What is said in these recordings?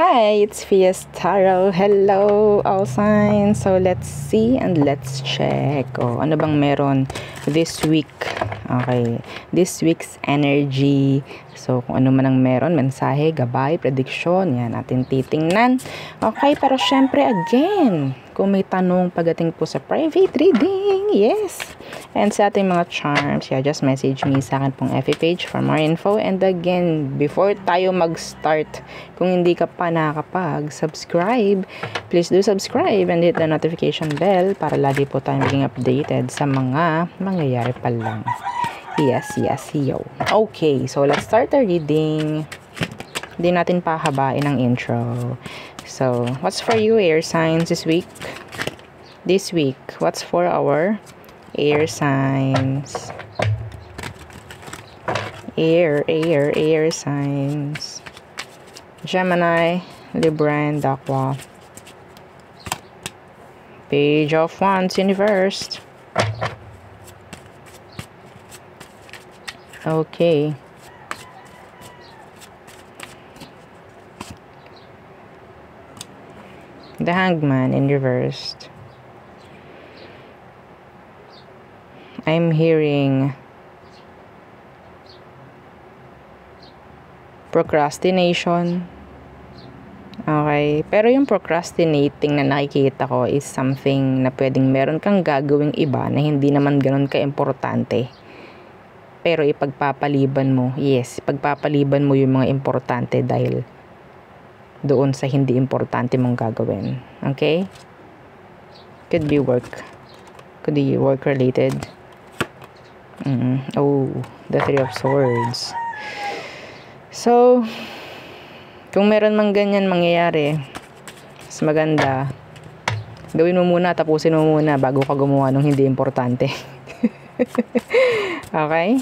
Hi, it's Fiestaro. Hello, all signs. So, let's see and let's check. Oh, ano bang meron this week? Okay, this week's energy. So, kung ano man ang meron, mensahe, gabay, prediction, yan natin titingnan. Okay, pero syempre, again, kung may tanong pagdating po sa private reading, yes. And sa ating mga charms, yeah, just message me sa akin pong FB page for more info. And again, before tayo mag-start, kung hindi ka pa nakakapag-subscribe, please do subscribe and hit the notification bell para lagi po tayo maging updated sa mga mangyayari pa lang. Yes, yo. Okay, so let's start the reading. Hindi natin pahabain ang intro. So, what's for you, air signs, this week? This week, what's for our air signs? Air signs. Gemini, Libra, and Aqua. Page of Wands, Universe. Okay. The Hangman in reversed. I'm hearing procrastination. Okay. Pero yung procrastinating na nakikita ko is something na pwedeng meron kang gagawing iba na hindi naman ganun ka-importante. Pero ipagpapaliban mo, yes, ipagpapaliban mo yung mga importante dahil doon sa hindi importante mong gagawin. Okay? Could be work. Could be work related. Oh, the Three of Swords. So, kung meron mang ganyan mangyayari, mas maganda, gawin mo muna, tapusin mo muna bago ka gumawa ng hindi importante. Okay?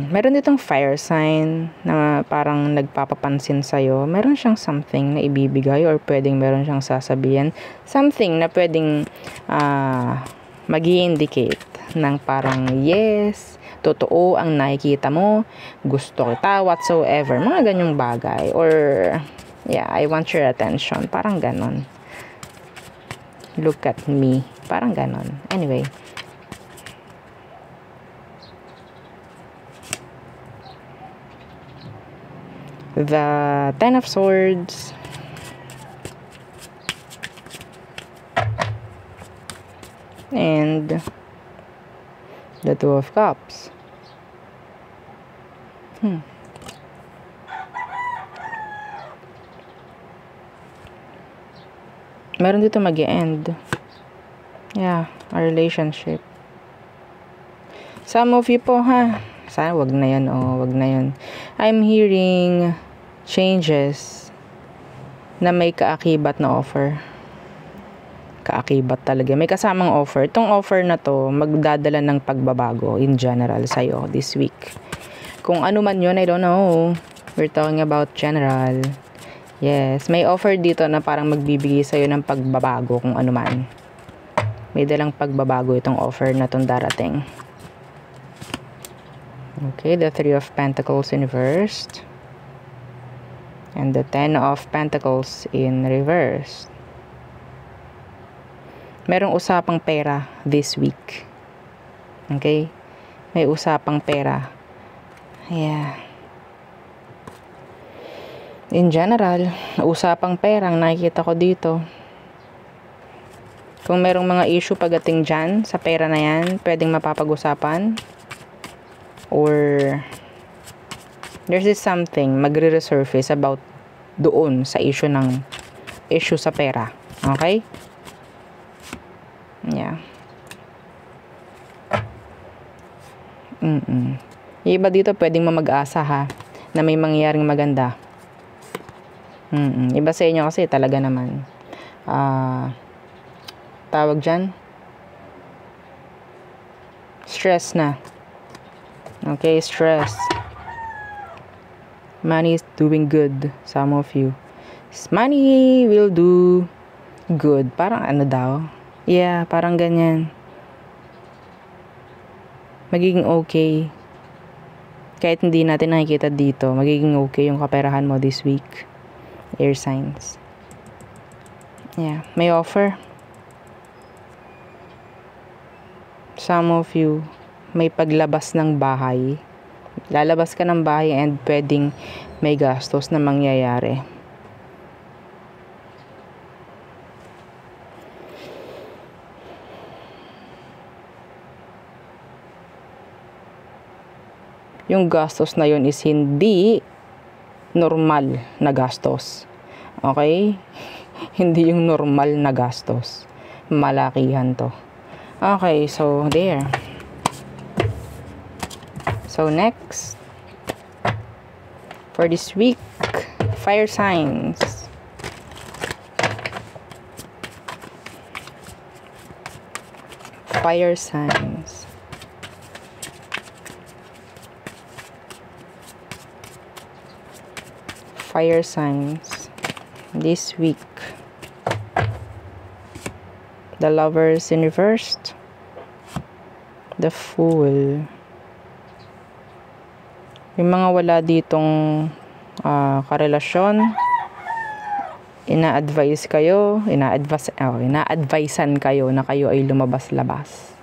Meron ditong fire sign na parang nagpapapansin sa'yo. Meron siyang something na ibibigay or pwedeng meron siyang sasabihin. Something na pwedeng mag-i-indicate ng parang yes, totoo ang nakikita mo, gusto kita, whatsoever. Mga ganyong bagay. Or, yeah, I want your attention. Parang ganon. Look at me. Parang ganon. Anyway. The Ten of Swords. And the Two of Cups. Meron dito mag-i-end. Yeah, a relationship. Some of you po, sana wag na yan, wag na yan. I'm hearing changes na may kaakibat na offer. Kaakibat talaga. May kasamang offer. Itong offer na to, magdadala ng pagbabago in general sa'yo this week. Kung ano man yun, I don't know. We're talking about general. Yes, may offer dito na parang magbibigay sa'yo ng pagbabago kung ano man. May dalang pagbabago itong offer na itong darating. Okay, the Three of Pentacles in reversed. And the Ten of Pentacles in reversed. Merong usapang pera this week. Okay? May usapang pera. Yeah. In general, usapang pera ang nakikita ko dito. Kung merong mga issue pagdating dyan sa pera na yan, pwedeng mapapag-usapan. Or there's this something magre-resurface about doon sa issue sa pera. Okay? Yeah. Yung iba dito pwedeng mamag-asa na may mangyaring maganda. Iba sa inyo kasi talaga naman tawag dyan stress na. Okay, stress. Money is doing good. Some of you. Money will do good. Parang ano daw? Yeah, parang ganyan. Magiging okay. Kahit hindi natin nakikita dito, magiging okay yung kaperahan mo this week. Air signs. Yeah, may offer. Some of you, may paglabas ng bahay. Lalabas ka ng bahay and pwedeng may gastos na mangyayari. Yung gastos na yun is hindi normal na gastos. Okay? Hindi yung normal na gastos. Malakihan to. Okay, so there. So next, for this week, fire signs. Fire signs. Fire signs this week. The Lovers in reverse. The Fool. Yung mga wala ditong karelasyon, ina-advisean kayo na kayo ay lumabas-labas.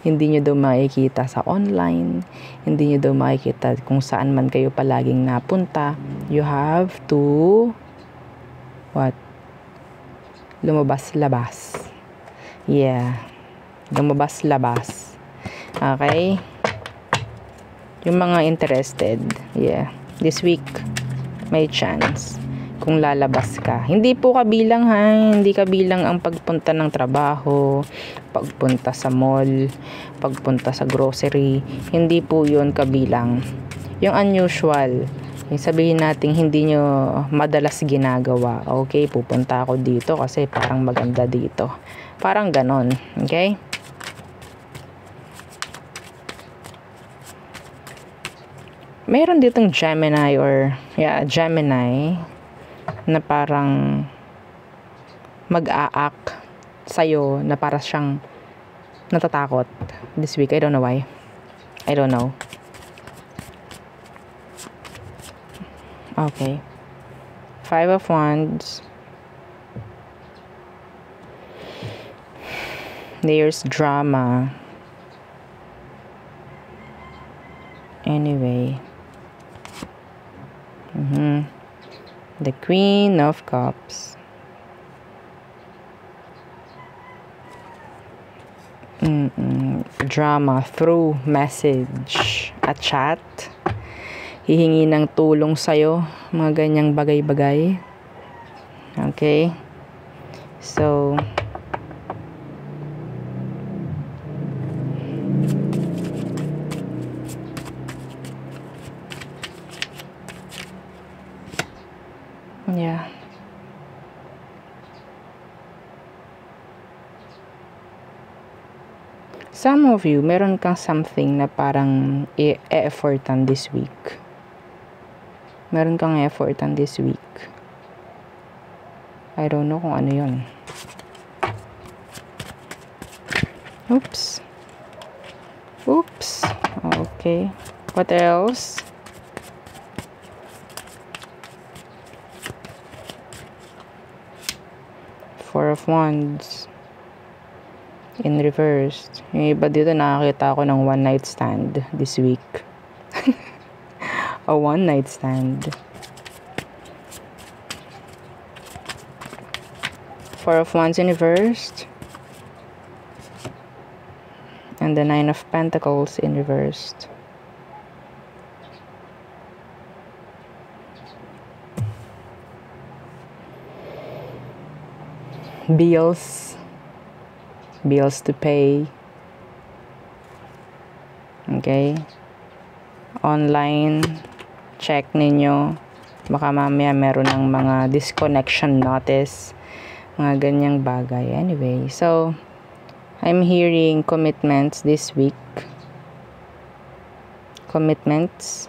Hindi nyo daw makikita sa online, hindi nyo daw makikita kung saan man kayo palaging napunta. You have to lumabas-labas. Yeah, lumabas-labas. Okay? Yung mga interested, yeah, this week may chance kung lalabas ka. Hindi po kabilang hindi kabilang ang pagpunta ng trabaho, pagpunta sa mall, pagpunta sa grocery. Hindi po yun kabilang. Yung unusual, yung sabihin natin hindi nyo madalas ginagawa. Okay, pupunta ako dito kasi parang maganda dito. Parang ganon. Okay? Meron ditong Gemini Gemini na parang mag-a-act sa'yo na para siyang natatakot this week. I don't know why. I don't know. Okay. 5 of Wands. There's drama. Anyway. The Queen of Cups. Drama through message at chat. Hihingi ng tulong sa'yo. Mga ganyang bagay-bagay. Okay? So, yeah. Some of you, meron kang something na parang e-effortan this week. Meron kang effortan this week. I don't know kung ano yun. Oops. Oops. Okay. What else? Four of Wands. In reverse. Yung iba dito nakakita ako ng one night stand this week. A one night stand. Four of Wands in reverse. And the Nine of Pentacles in reverse. Bills to pay. Okay? Online, check ninyo. Baka mamaya meron ng mga disconnection notice. Mga ganyang bagay. Anyway, so, I'm hearing commitments this week. Commitments.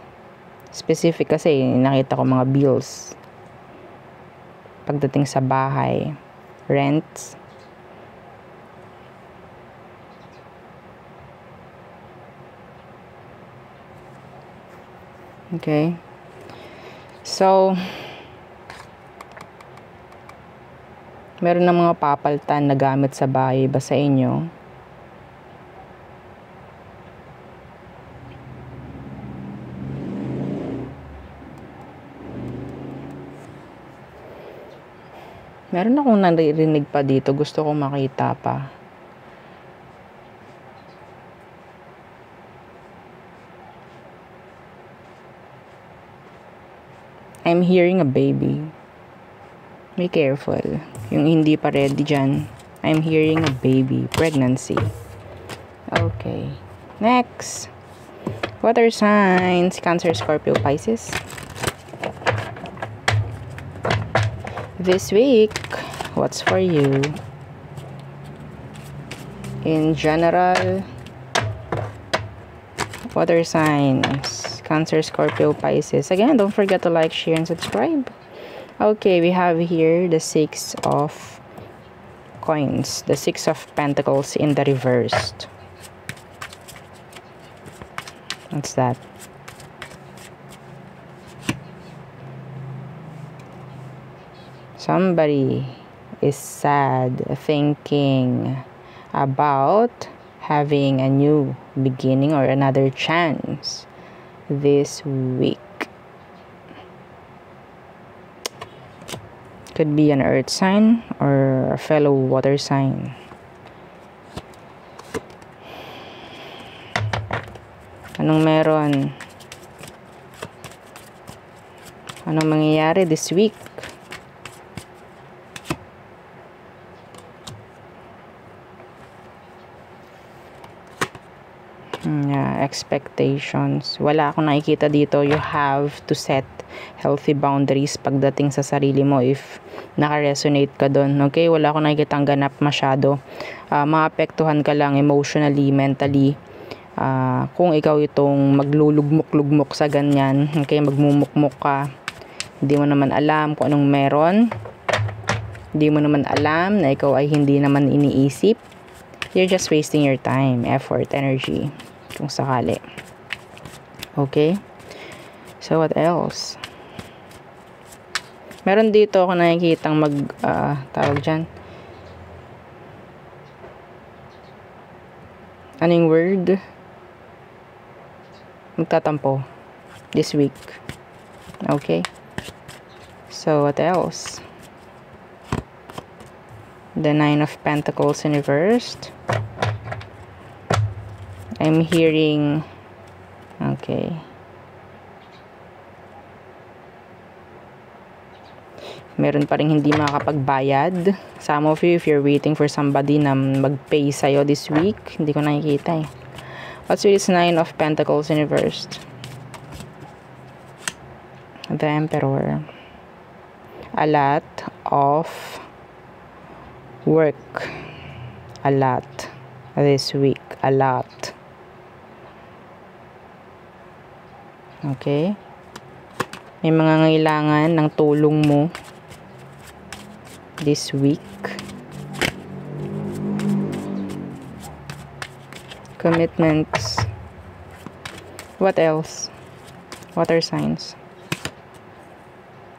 Specific kasi, nakita ko mga bills. Pagdating sa bahay. Rents. Okay? So, meron ng mga papaltan na gamit sa bahay ba sa inyo? Meron akong naririnig pa dito. Gusto kong makita pa. I'm hearing a baby. Be careful. Yung hindi pa ready dyan. I'm hearing a baby. Pregnancy. Okay. Next. Water signs. Cancer, Scorpio, Pisces. This week, what's for you? In general, water signs, Cancer, Scorpio, Pisces. Again, don't forget to like, share, and subscribe. Okay, we have here the 6 of coins, the 6 of pentacles in the reversed. What's that? Somebody is sad, thinking about having a new beginning or another chance this week. Could be an earth sign or a fellow water sign. Anong meron? Anong mangyayari this week? Yeah, expectations. Wala akong nakikita dito. You have to set healthy boundaries pagdating sa sarili mo if naka-resonate ka doon. Okay? Wala akong nakikita ang ganap masyado. Maapektuhan ka lang emotionally, mentally. Kung ikaw itong maglulugmok-lugmok sa ganyan, okay, magmumukmok ka. Hindi mo naman alam kung anong meron. Hindi mo naman alam na ikaw ay hindi naman iniisip. You're just wasting your time, effort, energy. Kung sakali. Okay? So, what else? Meron dito ako nakikitang tawag dyan. Anong word? Magtatampo. This week. Okay? So, what else? The 9 of Pentacles in reversed. I'm hearing, okay, meron pa rin hindi makakapagbayad. Some of you, if you're waiting for somebody na mag-pay sa'yo this week, hindi ko nakikita eh. What's with this 9 of Pentacles in reversed? The Emperor. A lot of work. A lot this week. A lot. Okay? May mga ngailangan ng tulong mo this week. Commitments. What else? Water signs.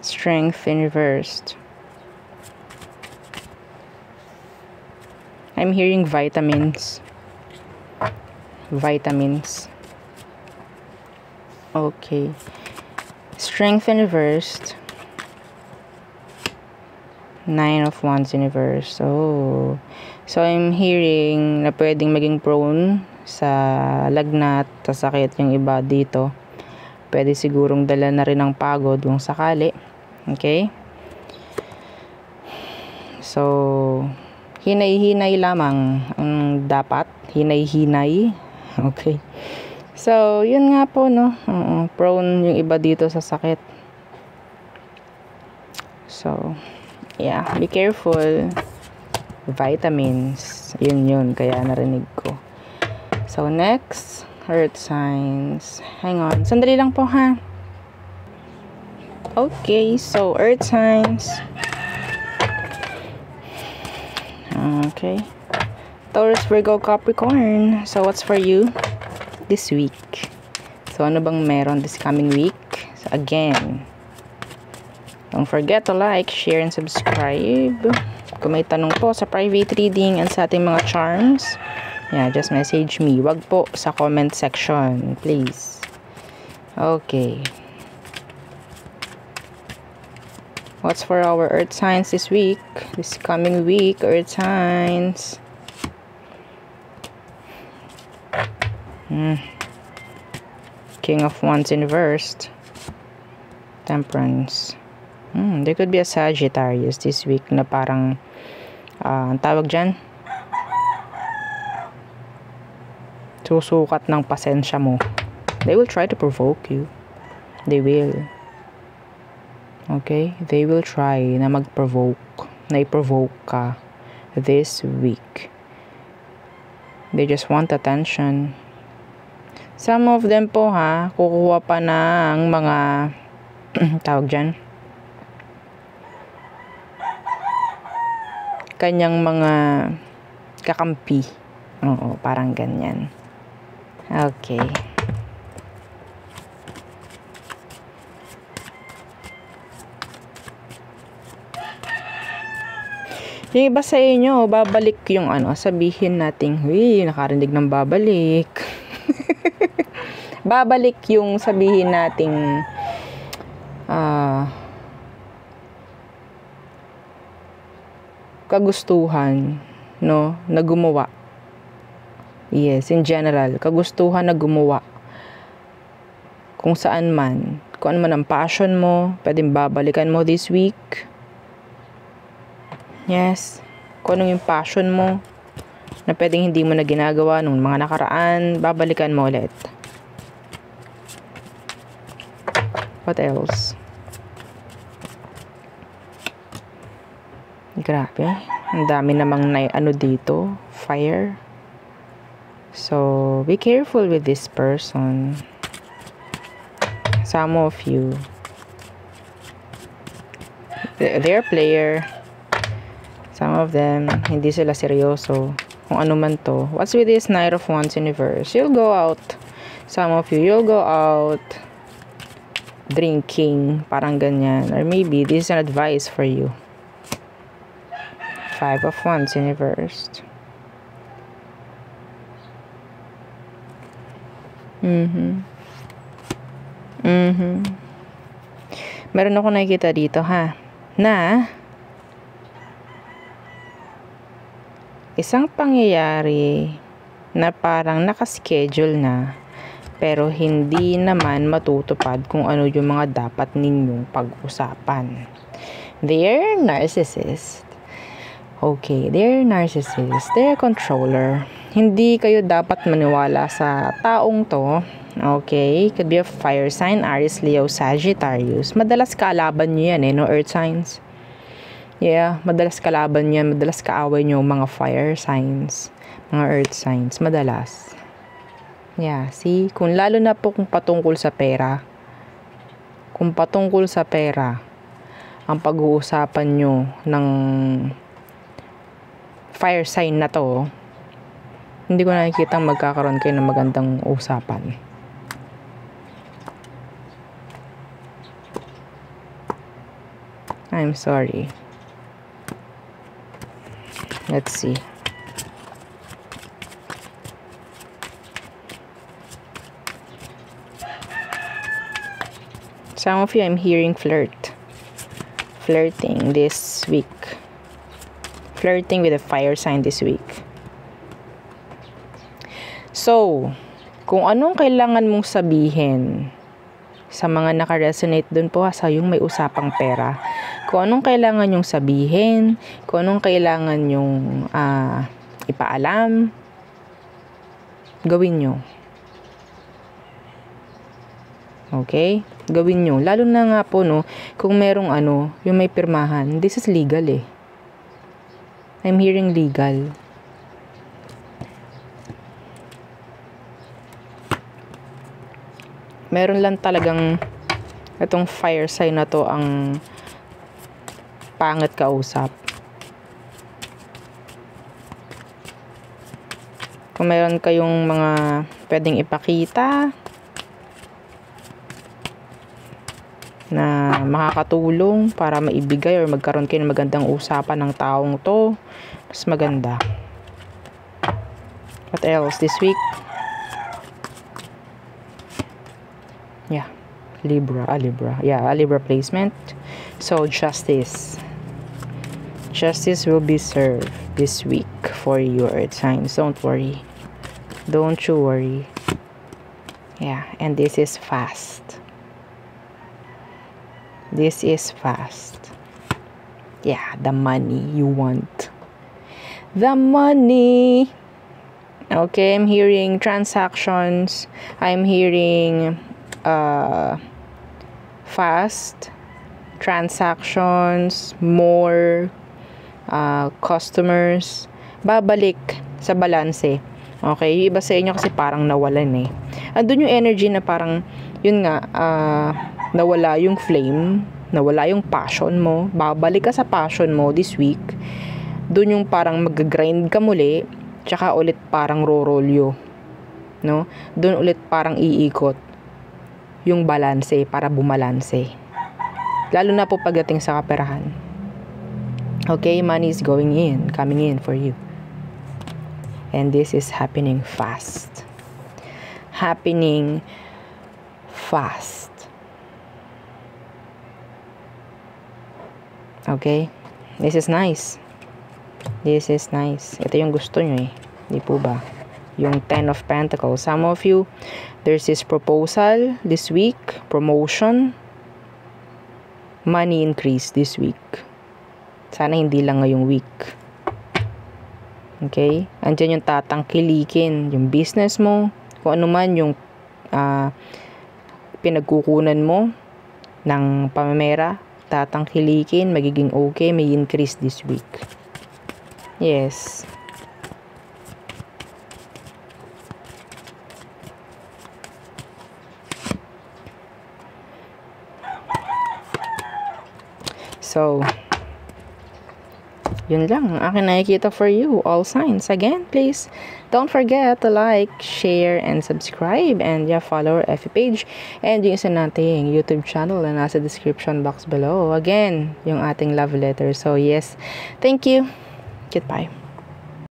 Strength in reversed. I'm hearing vitamins. Vitamins. Okay. Strength in reversed. 9 of Wands in reverse. Oh. So, I'm hearing na pwedeng maging prone sa lagnat, sa sakit yung iba dito. Pwede sigurong dala na rin ng pagod kung sakali. Okay? So, hinay-hinay lamang ang dapat. Hinay-hinay. Okay. So, yun nga po, no? Prone yung iba dito sa sakit. So, yeah. Be careful. Vitamins. Yun. Kaya narinig ko. So, next. Earth signs. Hang on. Sandali lang po, ha? Okay. So, Earth signs. Okay. Taurus, Virgo, Capricorn. So, what's for you this week? So, So, ano bang meron this coming week? So, again, don't forget to like, share, and subscribe. Kung may tanong po sa private reading and sa ating mga charms, yeah, just message me. Wag po sa comment section, please. Okay. What's for our earth signs this week? This coming week, earth signs. King of Wands inversed. Temperance. There could be a Sagittarius this week na parang, ang tawag dyan, susukat ng pasensya mo. They will try to provoke you. They will. Okay? They will try na mag-provoke, na i-provoke ka this week. They just want attention. Some of them po kukuha pa ng mga tawag dyan, kanyang mga kakampi. Oo, parang ganyan. Okay. Yung iba sa inyo, babalik yung sabihin nating, huy, nakarinig ng babalik. Babalik yung sabihin nating, kagustuhan, no, na gumawa. Yes, in general, kagustuhan na gumawa. Kung saan man, kung ano man ang passion mo, pwedeng babalikan mo this week. Yes, kung ano yung passion mo na pwedeng hindi mo na ginagawa nung mga nakaraan, babalikan mo ulit. What else? Grabe, ang dami namang dito, fire. So, be careful with this person. Some of you, they're player. Some of them, hindi sila seryoso. Kung ano man to. What's with this Knight of Wands universe? You'll go out. Some of you, you'll go out drinking. Parang ganyan. Or maybe, this is an advice for you. Five of Wands universe. Meron ako nakikita dito, na isang pangyayari na parang nakaschedule na pero hindi naman matutupad kung ano yung mga dapat ninyong pag-usapan. They're narcissist. Okay, they're narcissist. They're controller. Hindi kayo dapat maniwala sa taong to. Okay, could be a fire sign, Aries, Leo, Sagittarius. Madalas kaalaban nyo yan no, earth signs. Yeah, madalas kalaban yan, madalas kaaway nyo mga fire signs, mga earth signs, madalas. Yeah, see? Kung lalo na po kung patungkol sa pera, ang pag-uusapan nyo ng fire sign na to, hindi ko nakikita magkakaroon kayo ng magandang usapan. I'm sorry. Let's see. Some of you, I'm hearing flirting this week. Flirting with a fire sign this week. So, kung anong kailangan mong sabihin sa mga naka-resonate dun po sa yung may usapang pera, kung anong kailangan yung sabihin, kung anong kailangan yung ipaalam, gawin nyo. Okay? Gawin nyo. Lalo na nga po, no, kung merong yung may pirmahan, this is legal eh. I'm hearing legal. Meron lang talagang itong fire sign na to ang pangit kausap. Kung meron kayong mga pwedeng ipakita, na makakatulong para maibigay or magkaroon kayo ng magandang usapan ng taong to. Mas maganda. What else this week? Yeah. Libra. Yeah, a Libra placement. So, justice. Justice will be served this week for your signs. Don't worry. Don't you worry. Yeah, and this is fast. This is fast. Yeah, the money you want. The money. Okay, I'm hearing transactions. I'm hearing fast transactions, more customers. Babalik sa balanse. Okay, yung iba sa inyo kasi parang nawalan eh. Andun yung energy na parang, yun nga, nawala yung flame, nawala yung passion mo, babalik ka sa passion mo this week. Doon yung parang mag-grind ka muli, tsaka ulit parang rorolyo, no? Doon ulit parang iikot yung balanse para bumalanse. Lalo na po pagdating sa kaperahan. Okay, money is coming in for you. And this is happening fast. Happening fast. Okay? This is nice. This is nice. Ito yung gusto nyo eh. Di po ba? Yung 10 of Pentacles. Some of you, there's this proposal this week. Promotion. Money increase this week. Sana hindi lang ngayong week. Okay? Andyan yung tatangkilikin. Yung business mo. Kung ano man yung pinagkukunan mo ng pamamera, tatangkilikin, magiging okay, may increase this week. Yes. So, yun lang ang akin nakikita for you, all signs. Again, please don't forget to like, share, and subscribe, and yeah, follow our FB page and yung isa nating YouTube channel na nasa description box below. Again, yung ating love letter. So yes, thank you. Goodbye.